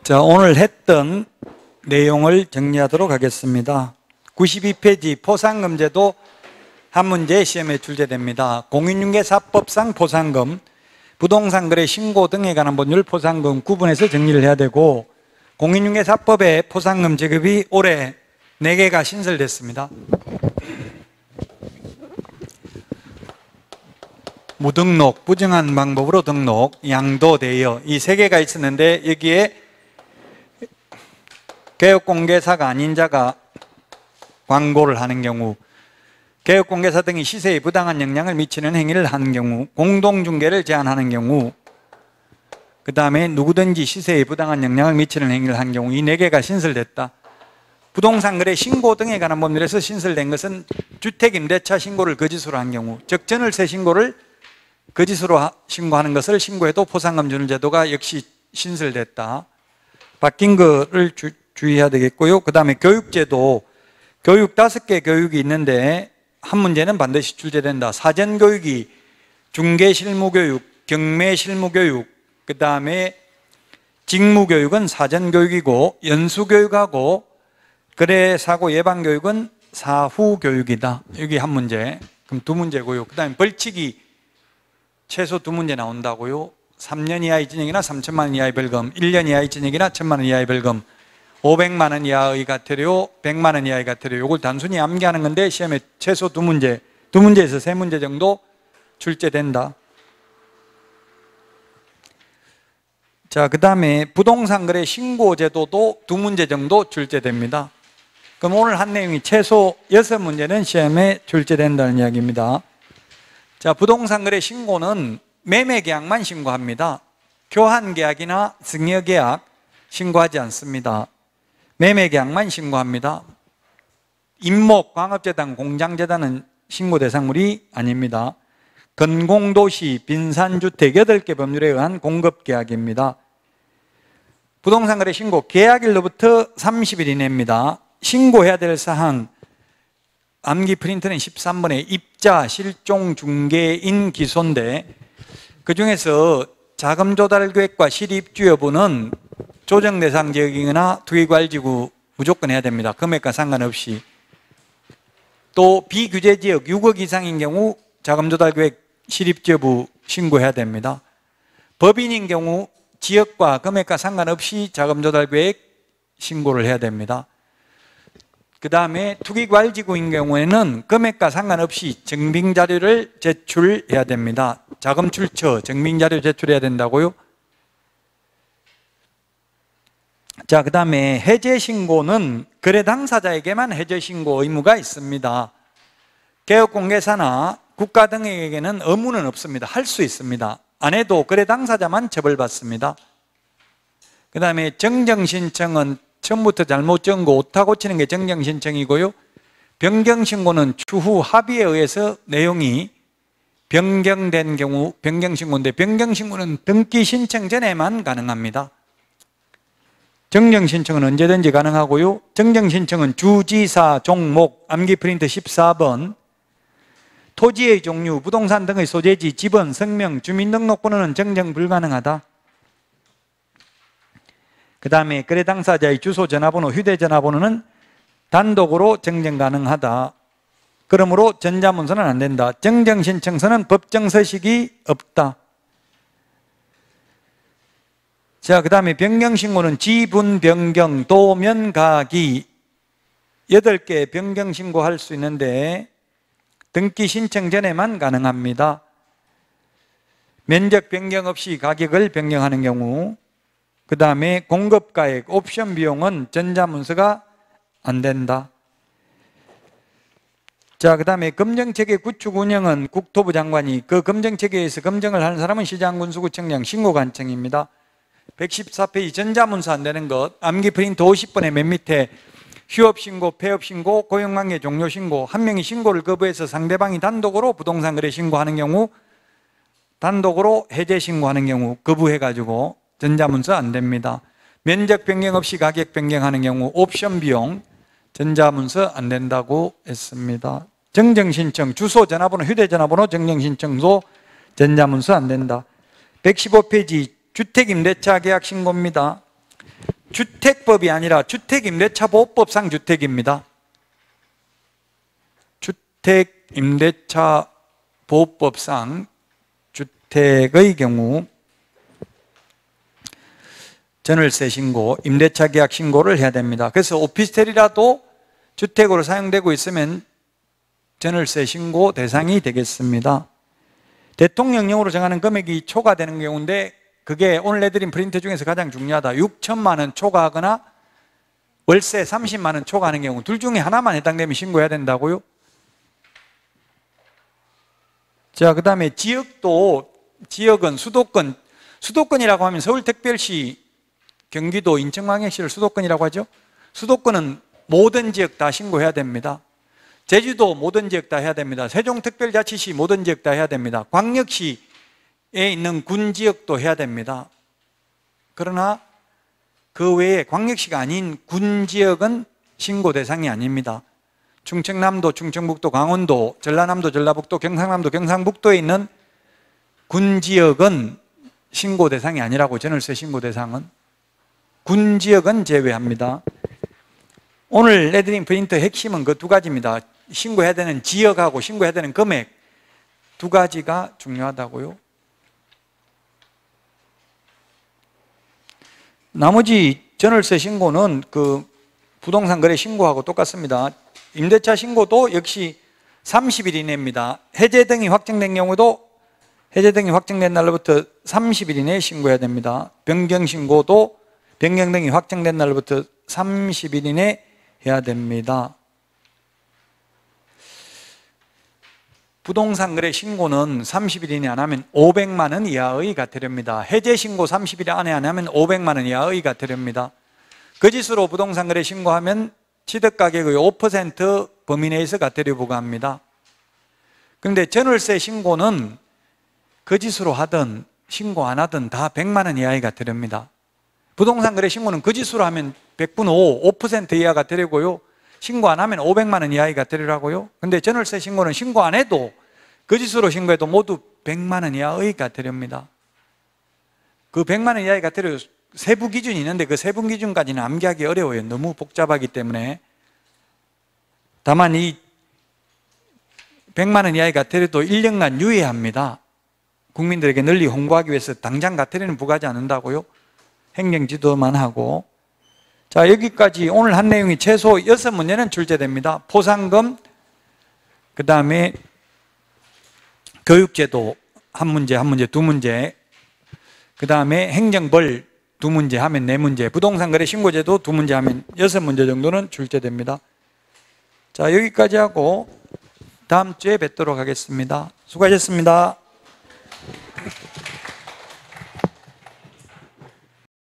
자, 오늘 했던 내용을 정리하도록 하겠습니다. 92페이지 포상금제도 한 문제 시험에 출제됩니다. 공인중개사법상 포상금, 부동산 거래 신고 등에 관한 법률 포상금 구분해서 정리를 해야 되고, 공인중개사법의 포상금 지급이 올해 4개가 신설됐습니다. 무등록, 부정한 방법으로 등록, 양도, 대여, 이 3개가 있었는데 여기에 개업공개사가 아닌 자가 광고를 하는 경우, 개업공개사 등이 시세에 부당한 영향을 미치는 행위를 하는 경우, 공동중개를 제한하는 경우, 그 다음에 누구든지 시세에 부당한 영향을 미치는 행위를 한 경우, 이 4개가 신설됐다. 부동산 거래 신고 등에 관한 법률에서 신설된 것은 주택임대차 신고를 거짓으로 한 경우, 즉 전월세 신고를 거짓으로 신고하는 것을 신고해도 포상금 주는 제도가 역시 신설됐다. 바뀐 거를 주의해야 되겠고요. 그 다음에 교육제도, 교육 5개 교육이 있는데 한 문제는 반드시 출제된다. 사전교육이 중개실무교육, 경매실무교육, 그 다음에 직무교육은 사전교육이고, 연수교육하고 거래사고 예방교육은 사후교육이다. 여기 한 문제. 그럼 2문제고요. 그 다음에 벌칙이 최소 2문제 나온다고요. 3년 이하의 징역이나 3천만 원 이하의 벌금, 1년 이하의 징역이나 1천만 원 이하의 벌금, 500만 원 이하의 과태료, 100만 원 이하의 과태료. 이걸 단순히 암기하는 건데 시험에 최소 2문제, 2문제에서 3문제 정도 출제된다. 자, 그 다음에 부동산 거래 신고 제도도 2문제 정도 출제됩니다. 그럼 오늘 한 내용이 최소 6문제는 시험에 출제된다는 이야기입니다. 자, 부동산 거래 신고는 매매 계약만 신고합니다. 교환 계약이나 증여 계약 신고하지 않습니다. 매매 계약만 신고합니다. 임목, 광업재단, 공장재단은 신고 대상물이 아닙니다. 건공도시, 빈산주택 8개 법률에 의한 공급계약입니다. 부동산 거래 신고 계약일로부터 30일 이내입니다. 신고해야 될 사항, 암기 프린트는 13번에 입자, 실종, 중개인, 기소인데 그 중에서 자금 조달 계획과 실입주 여부는 조정 대상 지역이거나 투기과열지구 무조건 해야 됩니다. 금액과 상관없이. 또 비규제 지역 6억 이상인 경우 자금 조달 계획 실입주 여부 신고해야 됩니다. 법인인 경우 지역과 금액과 상관없이 자금 조달 계획 신고를 해야 됩니다. 그 다음에 투기과열지구인 경우에는 금액과 상관없이 증빙자료를 제출해야 됩니다. 자금 출처, 증빙자료 제출해야 된다고요. 자, 그 다음에 해제신고는 거래 당사자에게만 해제신고 의무가 있습니다. 개업공개사나 국가 등에게는 의무는 없습니다. 할 수 있습니다. 안 해도 거래 당사자만 처벌받습니다. 그 다음에 정정신청은 처음부터 잘못 적은 거 오타 고치는 게 정정신청이고요. 변경신고는 추후 합의에 의해서 내용이 변경된 경우 변경신고인데, 변경신고는 등기 신청 전에만 가능합니다. 정정신청은 언제든지 가능하고요. 정정신청은 주지사, 종목, 암기 프린트 14번, 토지의 종류, 부동산 등의 소재지, 지번, 성명, 주민등록번호는 정정 불가능하다. 그 다음에 거래 당사자의 주소, 전화번호, 휴대전화번호는 단독으로 정정 가능하다. 그러므로 전자문서는 안 된다. 정정신청서는 법정서식이 없다. 자, 그 다음에 변경신고는 지분 변경, 도면 가기 8개 변경신고할 수 있는데 등기 신청 전에만 가능합니다. 면적 변경 없이 가격을 변경하는 경우, 그 다음에 공급가액, 옵션 비용은 전자문서가 안 된다. 자, 그 다음에 검정체계 구축 운영은 국토부 장관이, 그 검정체계에서 검정을 하는 사람은 시장군수구청장, 신고관청입니다. 114페이지 전자문서 안 되는 것, 암기 프린트 50번의 맨 밑에 휴업신고, 폐업신고, 고용관계 종료신고, 한 명이 신고를 거부해서 상대방이 단독으로 부동산 거래 신고하는 경우, 단독으로 해제 신고하는 경우 거부해가지고 전자문서 안 됩니다. 면적 변경 없이 가격 변경하는 경우, 옵션 비용, 전자문서 안 된다고 했습니다. 정정신청, 주소, 전화번호, 휴대전화번호, 정정신청도 전자문서 안 된다. 115페이지 주택임대차 계약 신고입니다. 주택법이 아니라 주택임대차 보호법상 주택입니다. 주택임대차 보호법상 주택의 경우 전월세 신고, 임대차 계약 신고를 해야 됩니다. 그래서 오피스텔이라도 주택으로 사용되고 있으면 전월세 신고 대상이 되겠습니다. 대통령령으로 정하는 금액이 초과되는 경우인데 그게 오늘 내드린 프린트 중에서 가장 중요하다. 6천만 원 초과하거나 월세 30만 원 초과하는 경우 둘 중에 하나만 해당되면 신고해야 된다고요. 자, 그 다음에 지역은 수도권이라고 하면 서울특별시, 경기도, 인천광역시를 수도권이라고 하죠. 수도권은 모든 지역 다 신고해야 됩니다. 제주도 모든 지역 다 해야 됩니다. 세종특별자치시 모든 지역 다 해야 됩니다. 광역시에 있는 군 지역도 해야 됩니다. 그러나 그 외에 광역시가 아닌 군 지역은 신고 대상이 아닙니다. 충청남도, 충청북도, 강원도, 전라남도, 전라북도, 경상남도, 경상북도에 있는 군 지역은 신고 대상이 아니라고, 전월세 신고 대상은. 군 지역은 제외합니다. 오늘 내드린 프린트 핵심은 그 두 가지입니다. 신고해야 되는 지역하고 신고해야 되는 금액 두 가지가 중요하다고요. 나머지 전월세 신고는 그 부동산 거래 신고하고 똑같습니다. 임대차 신고도 역시 30일 이내입니다. 해제 등이 확정된 경우도 해제 등이 확정된 날로부터 30일 이내에 신고해야 됩니다. 변경 신고도 변경 등이 확정된 날로부터 30일 이내에 해야 됩니다. 부동산 거래 신고는 30일 이내 안 하면 500만 원 이하의 과태료입니다. 해제 신고 30일 안에 안 하면 500만 원 이하의 과태료입니다. 거짓으로 부동산 거래 신고하면 취득 가격의 5% 범위 내에서 과태료 부과합니다. 그런데 전월세 신고는 거짓으로 하든 신고 안 하든 다 100만 원 이하의 과태료입니다. 부동산 거래 신고는 거짓으로 하면 100분 5% 이하 과태료고요. 신고 안 하면 500만 원 이하의 과태료라고요. 근데 전월세 신고는 신고 안 해도 거짓으로 신고해도 모두 100만 원 이하의 과태료입니다. 그 100만 원 이하의 과태료 세부 기준이 있는데 그 세부 기준까지는 암기하기 어려워요. 너무 복잡하기 때문에. 다만 이 100만 원 이하의 과태료도 1년간 유예합니다. 국민들에게 널리 홍보하기 위해서 당장 과태료는 부과하지 않는다고요. 행정지도만 하고. 자, 여기까지 오늘 한 내용이 최소 6문제는 출제됩니다. 포상금, 그 다음에 교육제도 한 문제, 두 문제, 그 다음에 행정벌 2문제 하면 4문제, 부동산 거래 신고제도 2문제 하면 6문제 정도는 출제됩니다. 자, 여기까지 하고 다음 주에 뵙도록 하겠습니다. 수고하셨습니다.